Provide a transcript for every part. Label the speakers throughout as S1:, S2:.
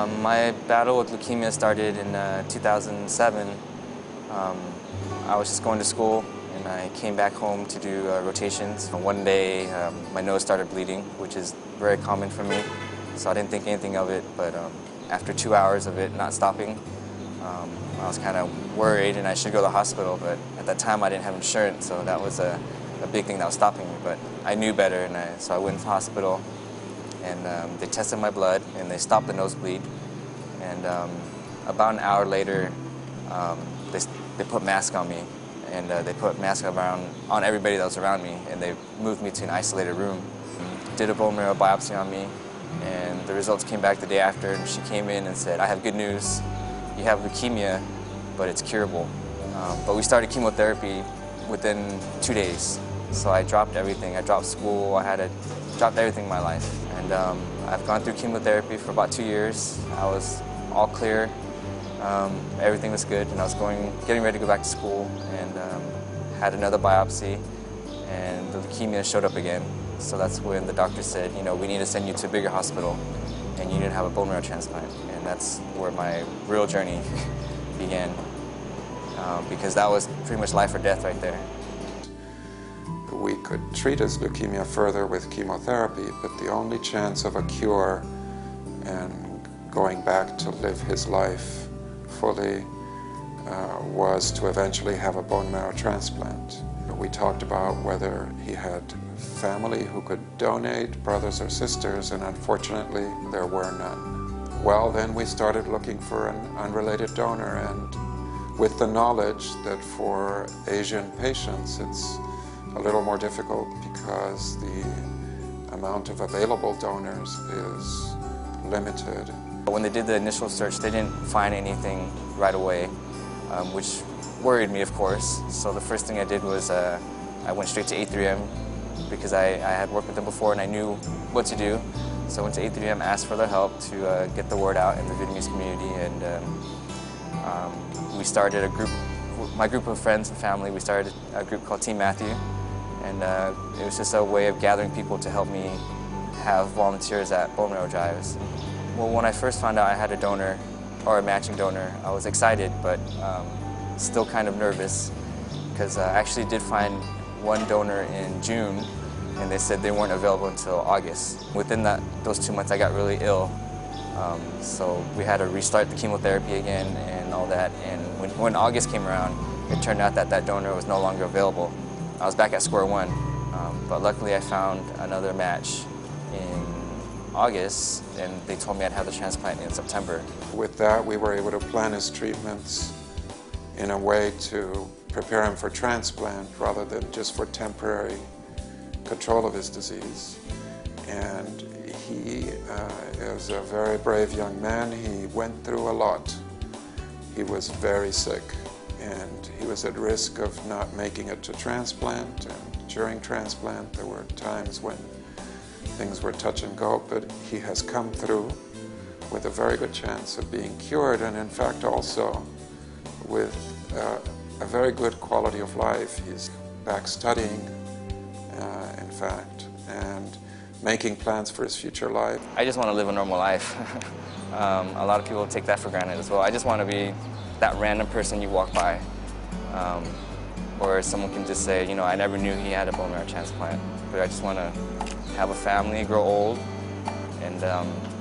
S1: My battle with leukemia started in 2007. I was just going to school and I came back home to do rotations. One day my nose started bleeding, which is very common for me, so I didn't think anything of it, but after 2 hours of it not stopping, I was kind of worried and I should go to the hospital, but at that time I didn't have insurance, so that was a big thing that was stopping me, but I knew better, and so I went to the hospital and they tested my blood and they stopped the nosebleed, and about an hour later they put masks on me, and they put masks on everybody that was around me, and they moved me to an isolated room. Did a bone marrow biopsy on me, and the results came back the day after, and she came in and said, "I have good news. You have leukemia, but it's curable." But we started chemotherapy within 2 days. So I dropped everything. I dropped school. I had to drop everything in my life. And I've gone through chemotherapy for about 2 years. I was all clear. Everything was good, and I was getting ready to go back to school, and had another biopsy, and the leukemia showed up again. So that's when the doctor said, you know, we need to send you to a bigger hospital, and you need to have a bone marrow transplant. And that's where my real journey began, because that was pretty much life or death right there.
S2: We could treat his leukemia further with chemotherapy, but the only chance of a cure and going back to live his life fully was to eventually have a bone marrow transplant. We talked about whether he had family who could donate, brothers or sisters, and unfortunately there were none. Well, then we started looking for an unrelated donor, and with the knowledge that for Asian patients it's a little more difficult because the amount of available donors is limited.
S1: When they did the initial search, they didn't find anything right away, which worried me, of course. So the first thing I did was I went straight to A3M because I had worked with them before and I knew what to do. So I went to A3M, asked for their help to get the word out in the Vietnamese community, and we started a group, my group of friends and family, we started a group called Team Matthew, and it was just a way of gathering people to help me have volunteers at bone marrow drives. Well, when I first found out I had a donor, or a matching donor, I was excited, but still kind of nervous, because I actually did find one donor in June, and they said they weren't available until August. Within those 2 months, I got really ill, so we had to restart the chemotherapy again and all that, and when August came around, it turned out that that donor was no longer available. I was back at square one, but luckily I found another match in August, and they told me I'd have the transplant in September.
S2: With that, we were able to plan his treatments in a way to prepare him for transplant rather than just for temporary control of his disease. And he is a very brave young man. He went through a lot. He was very sick, and he was at risk of not making it to transplant, and during transplant there were times when things were touch and go, but he has come through with a very good chance of being cured, and in fact also with a very good quality of life. He's back studying, in fact, and making plans for his future life.
S1: I just want to live a normal life. A lot of people take that for granted as well. I just want to be that random person you walk by, or someone can just say, you know, I never knew he had a bone marrow transplant, but I just want to have a family, grow old, and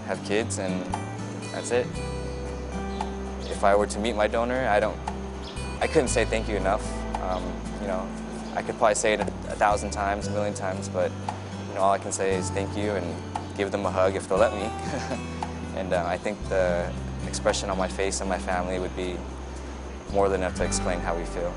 S1: have kids, and that's it. If I were to meet my donor, I couldn't say thank you enough. You know, I could probably say it 1,000 times, 1,000,000 times, but you know, all I can say is thank you and give them a hug if they'll let me. And I think the expression on my face and my family would be more than enough to explain how we feel.